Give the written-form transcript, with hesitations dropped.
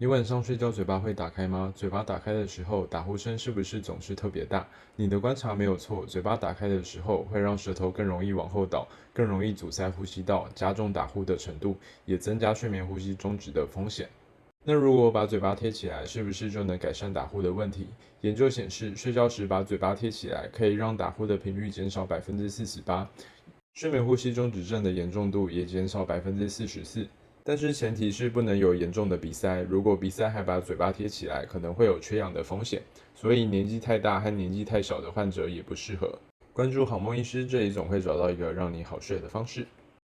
你晚上睡觉嘴巴会打开吗？嘴巴打开的时候，打呼声是不是总是特别大？你的观察没有错，嘴巴打开的时候会让舌头更容易往后倒，更容易阻塞呼吸道，加重打呼的程度，也增加睡眠呼吸中止的风险。那如果把嘴巴贴起来，是不是就能改善打呼的问题？研究显示，睡觉时把嘴巴贴起来，可以让打呼的频率减少48%，睡眠呼吸中止症的严重度也减少44%。但是前提是不能有严重的鼻塞，如果鼻塞还把嘴巴贴起来，可能会有缺氧的风险，所以年纪太大和年纪太小的患者也不适合。关注好梦医师，这里总会找到一个让你好睡的方式。